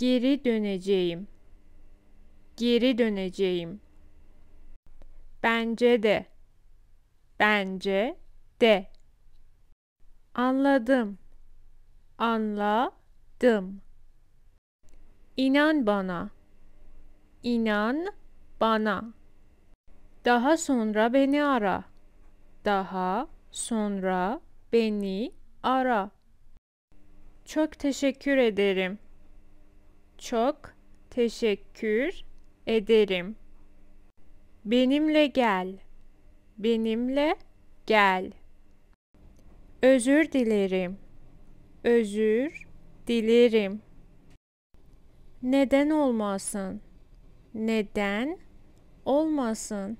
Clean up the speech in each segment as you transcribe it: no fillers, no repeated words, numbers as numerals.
Geri döneceğim. Geri döneceğim. Bence de. Bence de. Anladım. Anladım. İnan bana. İnan bana. Daha sonra beni ara. Daha sonra beni ara. Çok teşekkür ederim. Çok teşekkür ederim. Benimle gel. Benimle gel. Özür dilerim. Özür dilerim. Neden olmasın? Neden olmasın?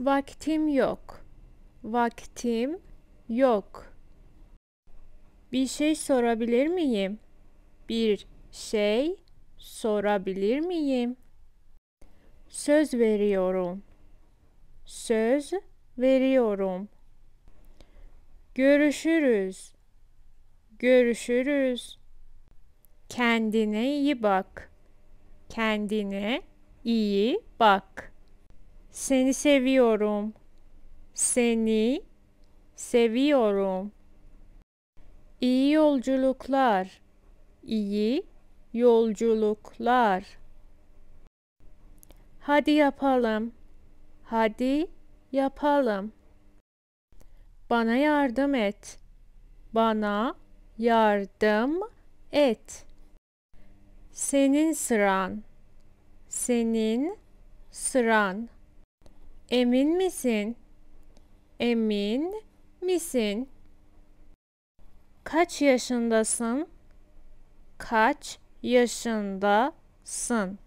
Vaktim yok. Vaktim yok. Bir şey sorabilir miyim? Bir şey sorabilir miyim? Söz veriyorum. Söz veriyorum. Görüşürüz. Görüşürüz. Kendine iyi bak. Kendine iyi bak. Seni seviyorum. Seni seviyorum. İyi yolculuklar. İyi yolculuklar. Hadi yapalım. Hadi yapalım. Bana yardım et. Bana yardım et. Senin sıran. Senin sıran. Emin misin? Emin misin? Kaç yaşındasın? Kaç yaşındasın?